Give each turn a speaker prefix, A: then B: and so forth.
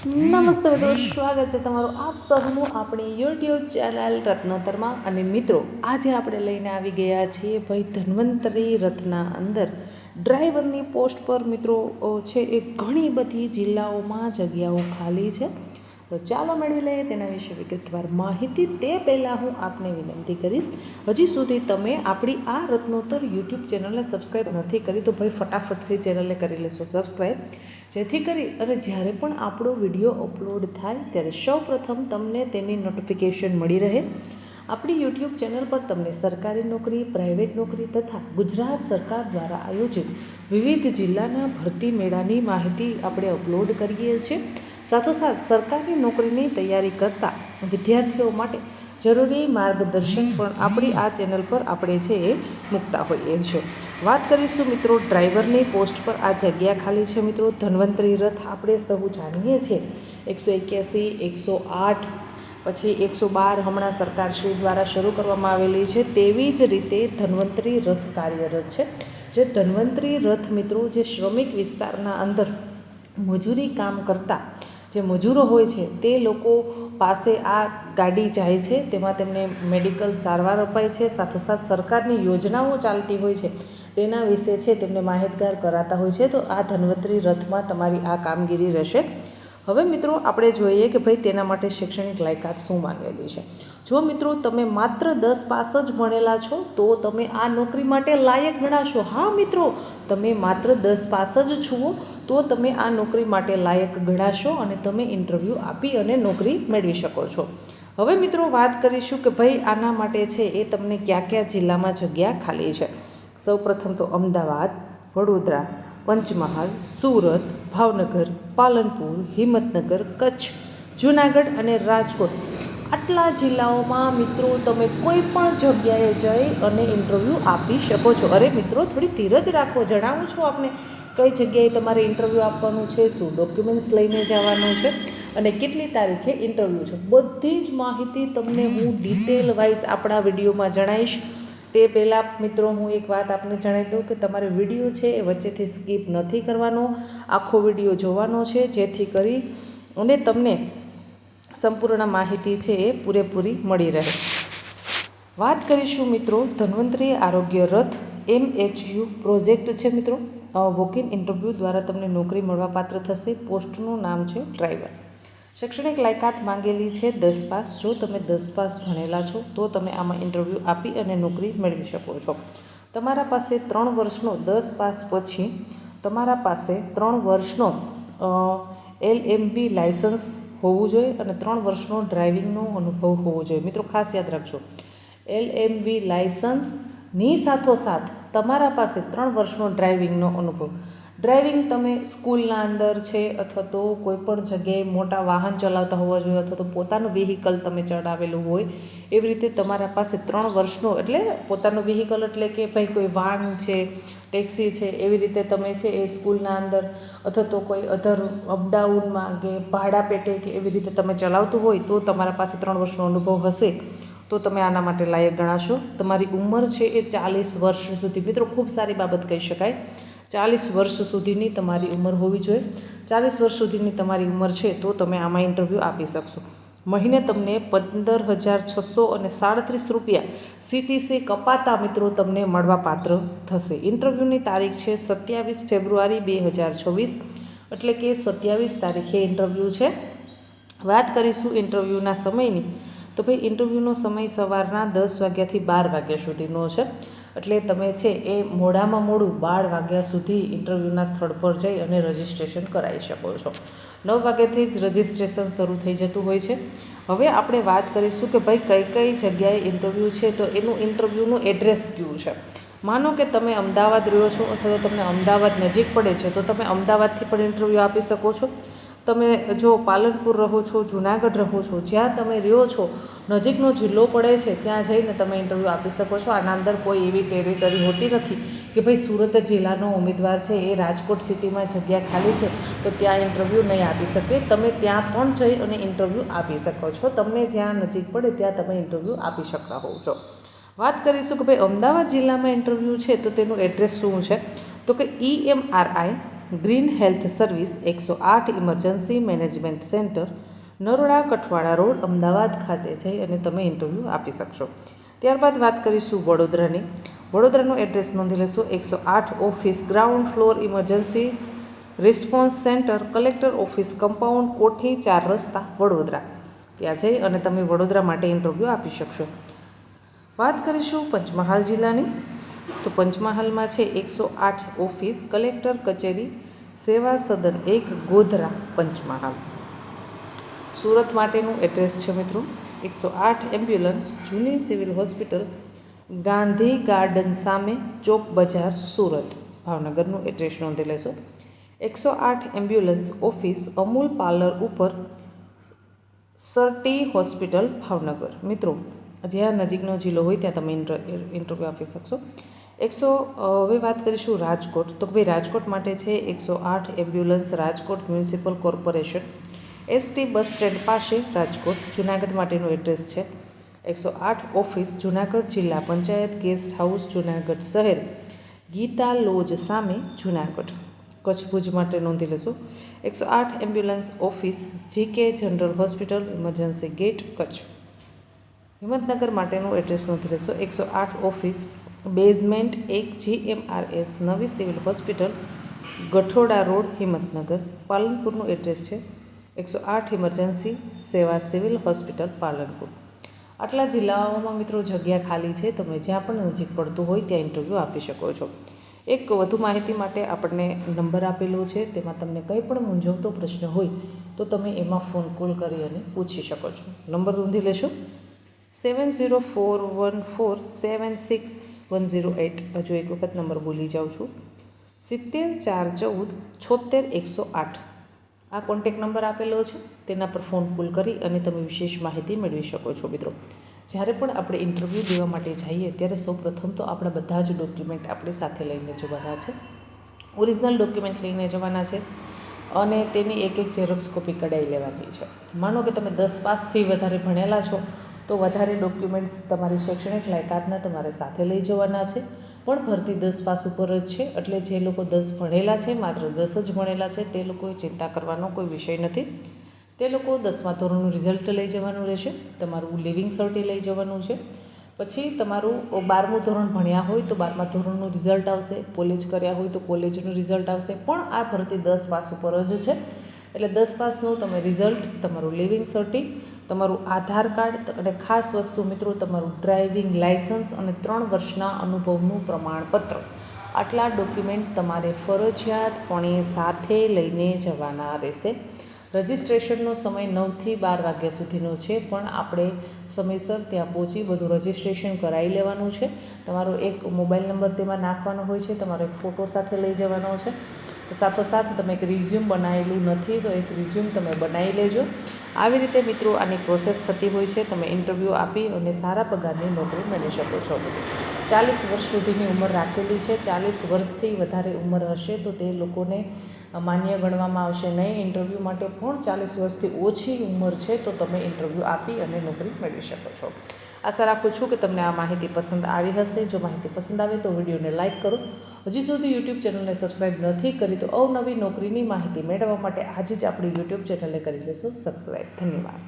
A: નમસ્તે મિત્રો, સ્વાગત છે તમારું આપ સૌનું આપણી યુટ્યુબ ચેનલ રત્નોત્તરમાં. અને મિત્રો, આજે આપણે લઈને આવી ગયા છીએ ભાઈ ધન્વંતરી રથના અંદર ડ્રાઈવરની પોસ્ટ પર મિત્રો છે એ ઘણી બધી જિલ્લાઓમાં જગ્યાઓ ખાલી છે. તો ચાલો મેળવી લઈએ તેના વિશે વિગતવાર માહિતી. તે પહેલાં હું આપને વિનંતી કરીશ, હજી સુધી તમે આપણી આ રત્નોત્તર યુટ્યુબ ચેનલને સબસ્ક્રાઈબ નથી કરી તો ભાઈ ફટાફટથી ચેનલને કરી લેશો સબસ્ક્રાઈબ, જેથી કરી અને જ્યારે પણ આપણો વિડીયો અપલોડ થાય ત્યારે સૌપ્રથમ તમને તેની નોટિફિકેશન મળી રહે. આપણી યુટ્યુબ ચેનલ પર તમને સરકારી નોકરી, પ્રાઇવેટ નોકરી તથા ગુજરાત સરકાર દ્વારા આયોજિત વિવિધ જિલ્લાના ભરતી મેળાની માહિતી આપણે અપલોડ કરીએ છીએ. સાથોસાથ સરકારી નોકરીની તૈયારી કરતા વિદ્યાર્થીઓ માટે જરૂરી માર્ગદર્શન પણ આપણી આ ચેનલ પર આપણે છે એ મૂકતા હોઈએ છીએ. વાત કરીશું મિત્રો ડ્રાઈવરની પોસ્ટ પર આ જગ્યા ખાલી છે. મિત્રો ધન્વંતરી રથ આપણે સૌ જાણીએ છીએ 181, 108 પછી 112 હમણાં સરકારશ્રી દ્વારા શરૂ કરવામાં આવેલી છે. તેવી જ રીતે ધન્વંતરી રથ કાર્યરત છે. જે ધન્વંતરી રથ મિત્રો જે શ્રમિક વિસ્તારના અંદર મજૂરી કામ કરતા જે મજૂરો હોય છે તે લોકો પાસે આ ગાડી જાય છે. તેમાં તેમને મેડિકલ સારવાર અપાય છે. સાથોસાથ સરકારની યોજનાઓ ચાલતી હોય છે તેના વિશે છે તેમને માહિતગાર કરાતા હોય છે. તો આ ધન્વંતરી રથમાં તમારી આ કામગીરી રહેશે. હવે મિત્રો આપણે જોઈએ કે ભાઈ તેના માટે શૈક્ષણિક લાયકાત શું માંગેલી છે. જો મિત્રો તમે માત્ર 10 પાસ જ ભણેલા છો તો તમે આ નોકરી માટે લાયક ગણાશો. હા મિત્રો, તમે માત્ર 10 પાસ જ છો તો તમે આ નોકરી માટે લાયક ગણાશો અને તમે ઇન્ટરવ્યૂ આપી અને નોકરી મેળવી શકો છો. હવે મિત્રો વાત કરીશું કે ભાઈ આના માટે છે એ તમને કયા કયા જિલ્લામાં જગ્યા ખાલી છે. સૌપ્રથમ તો અમદાવાદ, વડોદરા, પંચમહાલ, સુરત, ભાવનગર, પાલનપુર, હિંમતનગર, કચ્છ, જૂનાગઢ અને રાજકોટ. આટલા જિલ્લાઓમાં મિત્રો તમે કોઈ પણ જગ્યાએ જઈ અને ઇન્ટરવ્યૂ આપી શકો છો. અરે મિત્રો, થોડી ધીરજ રાખો, જણાવું છું આપને કઈ જગ્યાએ તમારે ઇન્ટરવ્યૂ આપવાનું છે, શું ડોક્યુમેન્ટ્સ લઈને જવાનું છે અને કેટલી તારીખે ઇન્ટરવ્યૂ છે. બધી જ માહિતી તમને હું ડિટેલ વાઇઝ આપણા વિડીયોમાં જણાવીશ. તે પહેલાં મિત્રો હું એક વાત આપને જણાવી દઉં કે તમારે વિડીયો છે એ વચ્ચેથી સ્કીપ નથી કરવાનો, આખો વિડીયો જોવાનો છે, જેથી કરી અને તમને સંપૂર્ણ માહિતી છે એ પૂરેપૂરી મળી રહે. વાત કરીશું મિત્રો ધન્વંતરી આરોગ્ય રથ MHU પ્રોજેક્ટ છે. મિત્રો વોક-ઇન ઇન્ટરવ્યૂ દ્વારા તમને નોકરી મળવાપાત્ર થશે. પોસ્ટનું નામ છે ડ્રાઈવર. શૈક્ષણિક લાયકાત માંગેલી છે 10 પાસ. જો તમે 10 પાસ ભણેલા છો તો તમે આમાં ઇન્ટરવ્યૂ આપી અને નોકરી મેળવી શકો છો. તમારા પાસે 3 વર્ષનો 10 પાસ પછી તમારા પાસે 3 વર્ષનો LMV લાઇસન્સ હોવું જોઈએ અને 3 વર્ષનો ડ્રાઇવિંગનો અનુભવ હોવો જોઈએ. મિત્રો ખાસ યાદ રાખજો, LMV લાઇસન્સની સાથોસાથ તમારા પાસે 3 વર્ષનો ડ્રાઇવિંગનો અનુભવ. ડ્રાઇવિંગ તમે સ્કૂલના અંદર છે અથવા તો કોઈ પણ જગ્યાએ મોટા વાહન ચલાવતા હોવા જોઈએ અથવા તો પોતાનું વ્હીકલ તમે ચડાવેલું હોય એવી રીતે તમારા પાસે 3 વર્ષનો, એટલે પોતાનું વ્હીકલ એટલે કે ભાઈ કોઈ વાન છે, ટેક્સી છે, એવી રીતે તમે છે એ સ્કૂલના અંદર અથવા તો કોઈ અધર અપડાઉનમાં કે ભાડા પેટે કે એવી રીતે તમે ચલાવતું હોય તો તમારા પાસે 3 વર્ષનો અનુભવ હશે તો તમે આના માટે લાયક ગણાશો. તમારી ઉંમર છે એ 40 વર્ષ સુધી, મિત્રો ખૂબ સારી બાબત કહી શકાય, 40 વર્ષ સુધીની તમારી ઉંમર હોવી જોઈએ. 40 વર્ષ સુધીની તમારી ઉંમર છે તો તમે આમાં ઇન્ટરવ્યૂ આપી શકશો. મહિને તમને 15,637 રૂપિયા CTC કપાતા મિત્રો તમને મળવાપાત્ર થશે. ઇન્ટરવ્યૂની તારીખ છે 27 ફેબ્રુઆરી 2024, એટલે કે 27 તારીખે ઇન્ટરવ્યૂ છે. વાત કરીશું ઇન્ટરવ્યૂના સમયની તો ભાઈ ઇન્ટરવ્યૂનો સમય સવારના 10 વાગ્યાથી 12 વાગ્યા સુધીનો છે. એટલે તમે છે એ મોડામાં મોડું 12 વાગ્યા સુધી ઇન્ટરવ્યૂના સ્થળ પર જઈ અને રજિસ્ટ્રેશન કરાવી શકો છો. 9 વાગ્યાથી જ રજિસ્ટ્રેશન શરૂ થઈ જતું હોય છે. હવે આપણે વાત કરીશું કે ભાઈ કઈ કઈ જગ્યાએ ઇન્ટરવ્યૂ છે તો એનું ઇન્ટરવ્યૂનું એડ્રેસ કયું છે. માનો કે તમે અમદાવાદ રહ્યો છો અથવા તો તમને અમદાવાદ નજીક પડે છે તો તમે અમદાવાદથી પણ ઇન્ટરવ્યૂ આપી શકો છો. તમે જો પાલનપુર રહો છો, જૂનાગઢ રહો છો, જ્યાં તમે રહ્યો છો નજીકનો જિલ્લો પડે છે ત્યાં જઈને તમે ઇન્ટરવ્યૂ આપી શકો છો. આના અંદર કોઈ એવી ટેરિટરી હોતી નથી કે ભાઈ સુરત જિલ્લાનો ઉમેદવાર છે એ રાજકોટ સિટીમાં જગ્યા ખાલી છે તો ત્યાં ઇન્ટરવ્યૂ નહીં આપી શકે. તમે ત્યાં પણ જઈ અને ઇન્ટરવ્યૂ આપી શકો છો. તમને જ્યાં નજીક પડે ત્યાં તમે ઇન્ટરવ્યૂ આપી શકતા હોવ છો. વાત કરીશું કે ભાઈ અમદાવાદ જિલ્લામાં ઇન્ટરવ્યૂ છે તો તેનું એડ્રેસ શું છે તો કે EMRI green health service 108 emergency management centre Naroda Kathwada road Ahmedabad ખાતે જઈ અને તમે ઇન્ટરવ્યૂ આપી શકશો. ત્યારબાદ વાત કરીશું વડોદરાની. વડોદરાનું એડ્રેસ નોંધી લેશો. 108 office ground floor emergency response centre collector office compound કોઠી 4 રસ્તા વડોદરા. ત્યાં જઈ અને તમે વડોદરા માટે ઇન્ટરવ્યૂ આપી શકશો. વાત કરીશું પંચમહાલ જિલ્લાની. તો પંચમહાલમાં છે 108 ઓફિસ કલેક્ટર કચેરી સેવા સદન 1 ગોધરા પંચમહાલ. સુરત માટેનું એડ્રેસ છે મિત્રો. 108 એમ્બ્યુલન્સ જૂની સિવિલ હોસ્પિટલ ગાંધી ગાર્ડન સામે ચોક બજાર સુરત. ભાવનગરનું એડ્રેસ નોંધી લેશો. 108 એમ્બ્યુલન્સ ઓફિસ અમૂલ પાર્લર ઉપર સરટી હોસ્પિટલ ભાવનગર. મિત્રો જ્યાં નજીકનો જિલ્લો હોય ત્યાં તમે ઇન્ટરવ્યૂ આપી શકશો. હવે વાત કરીશું રાજકોટ. તો ભાઈ રાજકોટ માટે છે 108 ambulance Rajkot municipal corporation ST bus stand પાસે રાજકોટ. જૂનાગઢ માટેનું એડ્રેસ છે 108 ઓફિસ જૂનાગઢ જિલ્લા પંચાયત ગેસ્ટ હાઉસ જૂનાગઢ શહેર ગીતા લોજ સામે જૂનાગઢ. કચ્છ ભુજ માટે નોંધી લેશો. 108 ambulance office GK general hospital emergency gate Kutch. Himmatnagar માટેનું એડ્રેસ નોંધી લેશો. 108 ઓફિસ બેઝમેન્ટ 1 GMRS નવી civil hospital Gathoda road Himmatnagar. પાલનપુરનું એડ્રેસ છે 108 ઇમરજન્સી સેવા સિવિલ હોસ્પિટલ પાલનપુર. આટલા જિલ્લાઓમાં મિત્રો જગ્યા ખાલી છે. તમે જ્યાં પણ નજીક પડતું હોય ત્યાં ઇન્ટરવ્યૂ આપી શકો છો. એક વધુ માહિતી માટે આપણને નંબર આપેલો છે. તેમાં તમને કંઈ પણ મૂંઝવતો પ્રશ્ન હોય તો તમે એમાં ફોન કોલ કરી અને પૂછી શકો છો. નંબર નોંધી લેશો 7041476108. હજુ એક વખત નંબર બોલી જાઉં છું 70414 આ કોન્ટેક નંબર આપેલો છે. તેના પર ફોન કોલ કરી અને તમે વિશેષ માહિતી મેળવી શકો છો. મિત્રો જ્યારે પણ આપણે ઇન્ટરવ્યૂ દેવા માટે જઈએ ત્યારે સૌપ્રથમ તો આપણા બધા જ ડોક્યુમેન્ટ આપણે સાથે લઈને જવાના છે. ઓરિજિનલ ડોક્યુમેન્ટ લઈને જવાના છે અને તેની એક ઝેરોક્સ કોપી કઢાવી લેવાની છે. માનો કે તમે 10 પાસથી વધારે ભણેલા છો તો વધારે ડોક્યુમેન્ટ્સ તમારી શૈક્ષણિક લાયકાતના તમારે સાથે લઈ જવાના છે. પણ ભરતી 10 પાસ ઉપર જ છે એટલે જે લોકો 10 ભણેલા છે માત્ર 10 જ ભણેલા છે તે લોકોએ ચિંતા કરવાનો કોઈ વિષય નથી. તે લોકો 10મા ધોરણનું રિઝલ્ટ લઈ જવાનું રહેશે. તમારું લિવિંગ સર્ટી લઈ જવાનું છે. પછી તમારું 12મું ધોરણ ભણ્યા હોય તો 12મા ધોરણનું રિઝલ્ટ આવશે. કોલેજ કર્યા હોય તો કોલેજનું રિઝલ્ટ આવશે. પણ આ ભરતી 10 પાસ ઉપર જ છે એટલે 10 પાસનું તમે રિઝલ્ટ, તમારું લિવિંગ સર્ટી, તમારું આધાર કાર્ડ અને ખાસ વસ્તુ મિત્રો તમારું ડ્રાઇવિંગ લાઇસન્સ અને 3 વર્ષના અનુભવનું પ્રમાણપત્ર. આટલા ડોક્યુમેન્ટ તમારે ફરજિયાતપણે સાથે લઈને જવાના રહેશે. રજિસ્ટ્રેશનનો સમય 9થી 12 વાગ્યા સુધીનો છે. પણ આપણે સમયસર ત્યાં પહોંચી બધું રજિસ્ટ્રેશન કરાવી લેવાનું છે. તમારો એક મોબાઈલ નંબર તેમાં નાખવાનો હોય છે. તમારો એક ફોટો સાથે લઈ જવાનો છે. સાથોસાથ તમે એક રિઝ્યુમ બનાવેલું નથી તો એક રિઝ્યુમ તમે બનાવી લેજો. આવી રીતે મિત્રો આની પ્રોસેસ થતી હોય છે. તમે ઇન્ટરવ્યૂ આપી અને સારા પગારની નોકરી મેળવી શકો છો. 40 વર્ષ સુધીની ઉંમર રાખેલી છે. 40 વર્ષથી વધારે ઉંમર હશે તો તે લોકોને માન્ય ગણવામાં આવશે નહીં. ઇન્ટરવ્યૂ માટે પણ 40 વર્ષથી ઓછી ઉંમર છે તો તમે ઇન્ટરવ્યૂ આપી અને નોકરી મેળવી શકો છો. આશા રાખું છું કે તમને આ માહિતી પસંદ આવી હશે. જો માહિતી પસંદ આવે તો વિડીયોને લાઇક કરો. હજી સુધી યુટ્યુબ ચેનલને સબસ્ક્રાઈબ નથી કરી તો અવનવી નોકરીની માહિતી મેળવવા માટે આજે જ આપણી યુટ્યુબ ચેનલને કરી લેશો સબસ્ક્રાઈબ. ધન્યવાદ.